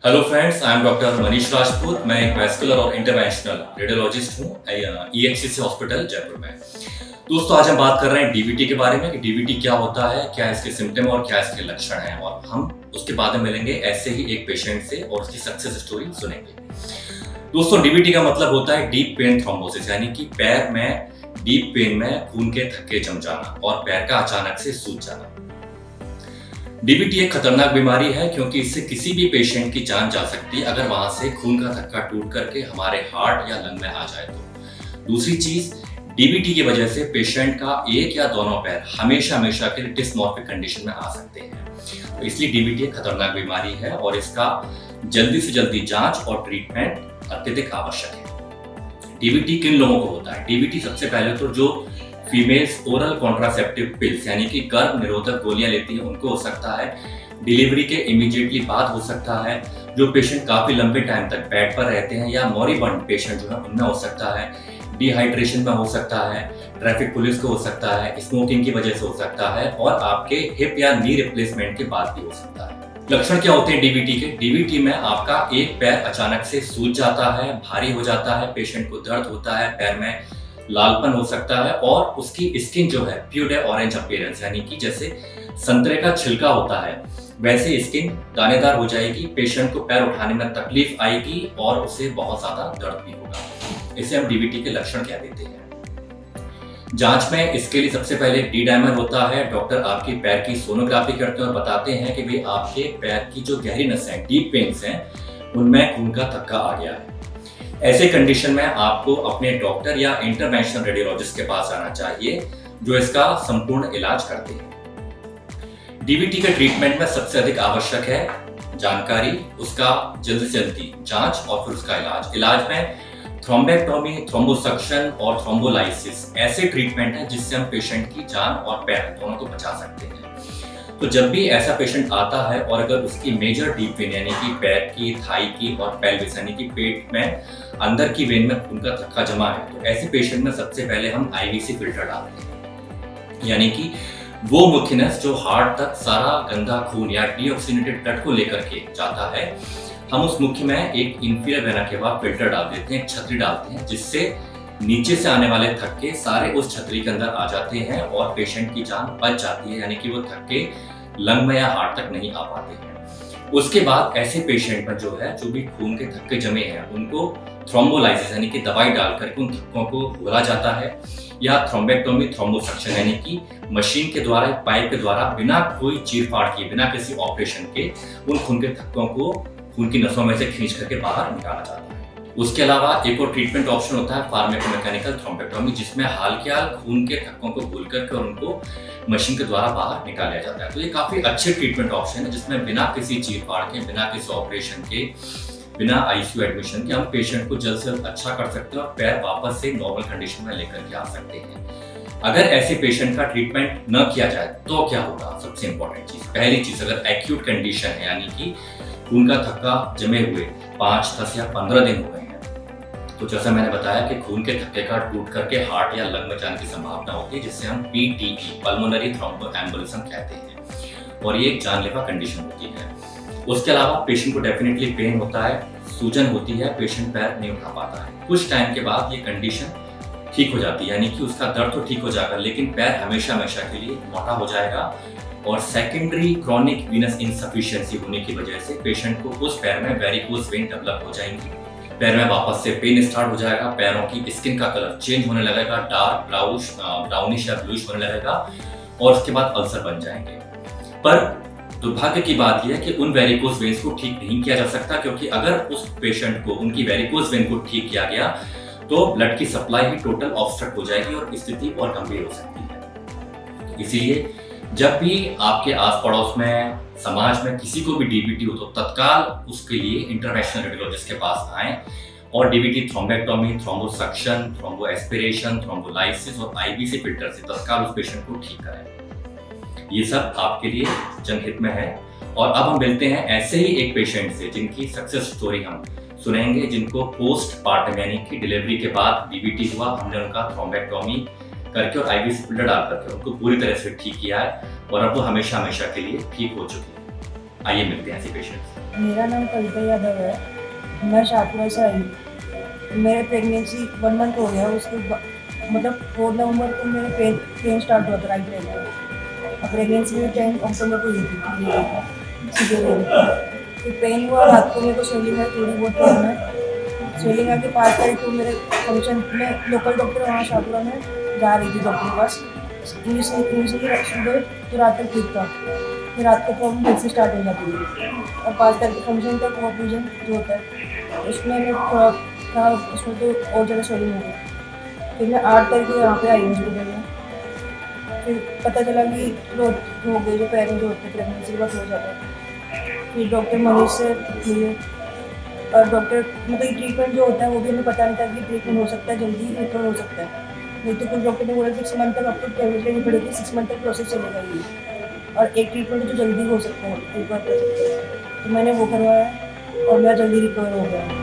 Hello friends, I am doctor Manish Rajput. मैं एक vascular और इंटरवेंशनल रेडियोलॉजिस्ट हूँ ईएचसीसी हॉस्पिटल जयपुर में। दोस्तों, आज हम बात कर रहे हैं डीवीटी के बारे में कि डीवीटी क्या होता है, क्या इसके सिम्टम और क्या इसके लक्षण हैं, और हम उसके बाद में मिलेंगे ऐसे ही एक पेशेंट से और उसकी सक्सेस स्टोरी सुनेंगे। दोस्तों, डीवीटी का मतलब होता है डीप पेन थ्रोम्बोसिस, यानी कि पैर में डीप पेन में खून के थक्के जम जाना और पैर का अचानक से सूज जाना। डीवीटी एक खतरनाक बीमारी है क्योंकि इससे किसी भी पेशेंट की जान जा सकती है अगर वहां से खून का थक्का टूट करके हमारे हार्ट या लंग में आ जाए तो। दूसरी चीज, डीवीटी की वजह से पेशेंट का एक या दोनों पैर हमेशा हमेशा के लिए डिस्मॉर्फिक कंडीशन में आ सकते हैं। तो इसलिए डीवीटी एक खतरनाक बीमारी है और इसका जल्दी से जल्दी जांच और ट्रीटमेंट अत्यधिक आवश्यक है। डीवीटी किन लोगों को होता है? डीवीटी सबसे पहले तो जो फीमेल्स ओरल कॉन्ट्रासेप्टिव पिल्स यानी कि गर्भ निरोधक गोलियां लेती हैं उनको हो सकता है। डिलीवरी के इमीडिएटली बाद हो सकता है। जो पेशेंट काफी लंबे टाइम तक बेड पर रहते हैं या मॉरिबंड पेशेंट जो है उनमें हो सकता है। डिहाइड्रेशन में हो सकता है, ट्रैफिक पुलिस को हो सकता है, स्मोकिंग की वजह से हो सकता है और आपके हिप या नी रिप्लेसमेंट के बाद भी हो सकता है। लक्षण क्या होते हैं डीवीटी के? डीवीटी में आपका एक पैर अचानक से सूज जाता है, भारी हो जाता है, पेशेंट को दर्द होता है, पैर में लालपन हो सकता है और उसकी स्किन जो है प्यूर ऑरेंज अपीयरेंस, यानी कि जैसे संतरे का छिलका होता है वैसे स्किन दानेदार हो जाएगी। पेशेंट को पैर उठाने में तकलीफ आएगी और उसे बहुत ज्यादा दर्द भी होगा। इसे हम डीवीटी के लक्षण कह देते हैं। जांच में इसके लिए सबसे पहले डी डायमर होता है। डॉक्टर आपकी पैर की सोनोग्राफी करते हैं और बताते हैं कि भाई आपके पैर की जो गहरी नसें हैं, डीप वेन्स हैं, उनमें खून का थक्का आ गया है। ऐसे कंडीशन में आपको अपने डॉक्टर या इंटरवेंशनल रेडियोलॉजिस्ट के पास आना चाहिए जो इसका संपूर्ण इलाज करते हैं। डीवीटी के ट्रीटमेंट में सबसे अधिक आवश्यक है जानकारी, उसका जल्दी से जल्दी जांच और फिर उसका इलाज। इलाज में थ्रोम्बेक्टोमी, थ्रोम्बोसक्शन और थ्रोम्बोलाइसिस ऐसे ट्रीटमेंट हैं जिससे हम पेशेंट की जान और पैर दोनों को बचा सकते हैं। तो जब भी ऐसा पेशेंट आता है और अगर उसकी मेजर डीप वेन यानी कि पैर की, थाई की और पेल्विस यानी कि पेट में अंदर की वेन में खून का थक्का जमा है तो ऐसे पेशेंट में सबसे पहले हम आईवीसी फिल्टर डालते हैं, यानी कि वो मुख्य नस जो हार्ट तक सारा गंदा खून या डीऑक्सीनेटेड ब्लड को लेकर के जाता है, हम उस मुख्य में एक इंफीरियर वेना के बाद फिल्टर डाल देते हैं, एक छतरी डालते हैं, जिससे नीचे से आने वाले थक्के सारे उस छतरी के अंदर आ जाते हैं और पेशेंट की जान बच जाती है, यानी कि वो थक्के लंग में या हार्ट तक नहीं आ पाते हैं। उसके बाद ऐसे पेशेंट में जो है जो भी खून के थक्के जमे हैं उनको थ्रोम्बोलाइसिस यानी कि दवाई डाल करके उन थक्कों को खोला जाता है, या थ्रोम्बेक्टोमी, थ्रोम्बोसक्शन यानी कि मशीन के द्वारा, पाइप के द्वारा बिना कोई चीर-फाड़ किए, बिना किसी ऑपरेशन के उन खून के थक्कों को खून की नसों में से खींच करके बाहर निकाला जाता है। उसके अलावा एक और ट्रीटमेंट ऑप्शन होता है फार्माकोमैकेनिकल थ्रोम्बेक्टोमी, जिसमें हाल के हाल खून के थक्कों को खोल करके और उनको मशीन के द्वारा बाहर निकाला जाता है। तो ये काफी अच्छे ट्रीटमेंट ऑप्शन है जिसमें बिना किसी चीर-फाड़ के, बिना किसी ऑपरेशन के, बिना आईसीयू एडमिशन के हम पेशेंट को जल्द से जल्द अच्छा कर सकते हैं और पैर वापस से नॉर्मल कंडीशन में लेकर के आ सकते हैं। अगर ऐसे पेशेंट का ट्रीटमेंट न किया जाए तो क्या होगा? सबसे इंपॉर्टेंट चीज, पहली चीज, अगर एक्यूट कंडीशन है यानी कि खून का थक्का जमे हुए 5, 10 या 15 दिन हो गए हैं, तो जैसा मैंने बताया कि खून के थक्के का टूट करके हार्ट या लंग में जाने की संभावना होती है, जिससे हम पीटीई, पल्मोनरी थ्रोम्बोएम्बोलिज्म कहते हैं, और ये एक जानलेवा कंडीशन होती है। उसके अलावा पेशेंट को डेफिनेटली पेन होता है, सूजन होती है, पेशेंट पैर नहीं उठा पाता है। कुछ टाइम के बाद ये कंडीशन ठीक हो जाती है, यानी कि उसका दर्द तो ठीक हो जाएगा लेकिन पैर हमेशा हमेशा के लिए मोटा हो जाएगा और सेकेंडरी क्रॉनिक वीनस इनसफिशिएंसी होने की वजह से पेशेंट को उस पैर में वेरिकोज वेन डेवलप हो जाएंगी, पैर में वापस से पेन स्टार्ट हो जाएगा, पैरों की स्किन का कलर चेंज होने लगेगा, डार्क ब्राउनिश या ब्लूइश होने लगेगा और उसके बाद अल्सर बन जाएंगे। पर दुर्भाग्य की बात यह है कि उन वेरिकोज वेन्स को ठीक नहीं किया जा सकता, क्योंकि अगर उस पेशेंट को उनकी वेरिकोज वेन को ठीक किया गया तो ब्लड की सप्लाई ही टोटल ऑब्स्ट्रक्ट हो जाएगी और स्थिति और गंभीर हो सकती है। इसीलिए जब भी आपके आस पड़ोस में, समाज में किसी को भी डीवीटी हो तो तत्काल उसके लिए इंटरवेंशनल रेडियोलॉजिस्ट के पास आएं और DVT thrombectomy, thrombosuction, thrombo aspiration, thrombolysis और आईवीसी फिल्टर से तत्काल उस पेशेंट को ठीक करें। ये सब आपके लिए जनहित में है। और अब हम मिलते हैं ऐसे ही एक पेशेंट से जिनकी सक्सेस स्टोरी हम सुनेंगे, जिनको पोस्ट पार्टम यानी कि डिलीवरी के बाद डीवीटी हुआ, हमने उनका थ्रोम्बेक्टोमी करके और आईवीसी फिल्टर डाल करके उनको पूरी तरह से ठीक किया है और अब वो हमेशा हमेशा के लिए ठीक हो चुकी है। आइए मिलते हैं ऐसे पेशेंट। मेरा नाम कविता यादव है। मैं शाहपुरा से आई हूँ। मेरे प्रेगनेंसी 1 मंथ हो गया। मतलब 4 नवंबर को मेरे पेन स्टार्ट हुआ था राइट लेग में। और प्रेगनेंसी में 10 अक्टूबर को हुई थी सीजरियन। फिर पेन हुआ, रात को मेरे को स्वेलिंग आई, थोड़ी बहुत पेन है। स्वेलिंग आके 5 तारीख को मेरे फंक्शन में लोकल डॉक्टर वहाँ शाहपुरा में जा रही थी डॉक्टर के पास। इनिशियली सुबह तो रात तक ठीक था। फिर रात को प्रॉब्लम फिर से स्टार्ट हो जाती है। और 5 तारीख के फंक्शन तक वो पूजन जो होता है उसमें मैं थोड़ा था, उसमें तो और ज़्यादा स्वेलिंग हो गई। फिर मैं 8 तारीख को यहाँ पे आई हॉस्पिटल में। फिर पता चला कि ग्रोथ हो गई, जो पैर में जो होते हैं प्रेगनेंसी के बाद हो जाता है। फिर डॉक्टर मनीष से मिले और डॉक्टर मतलब ये ट्रीटमेंट जो होता है वो भी हमें पता नहीं था कि ट्रीटमेंट हो सकता है, जल्दी रिकवर हो सकता है। नहीं तो कुछ डॉक्टर ने बोला 6 मंथ तक आपको टेबलेट लेनी पड़ेगी, 6 मंथ तक प्रोसेस चलेगा ये। और एक ट्रीटमेंट जो जल्दी हो सकता है, रिकवर कर सकते हैं। तो मैंने वो करवाया और मेरा जल्दी रिकवर हो गया।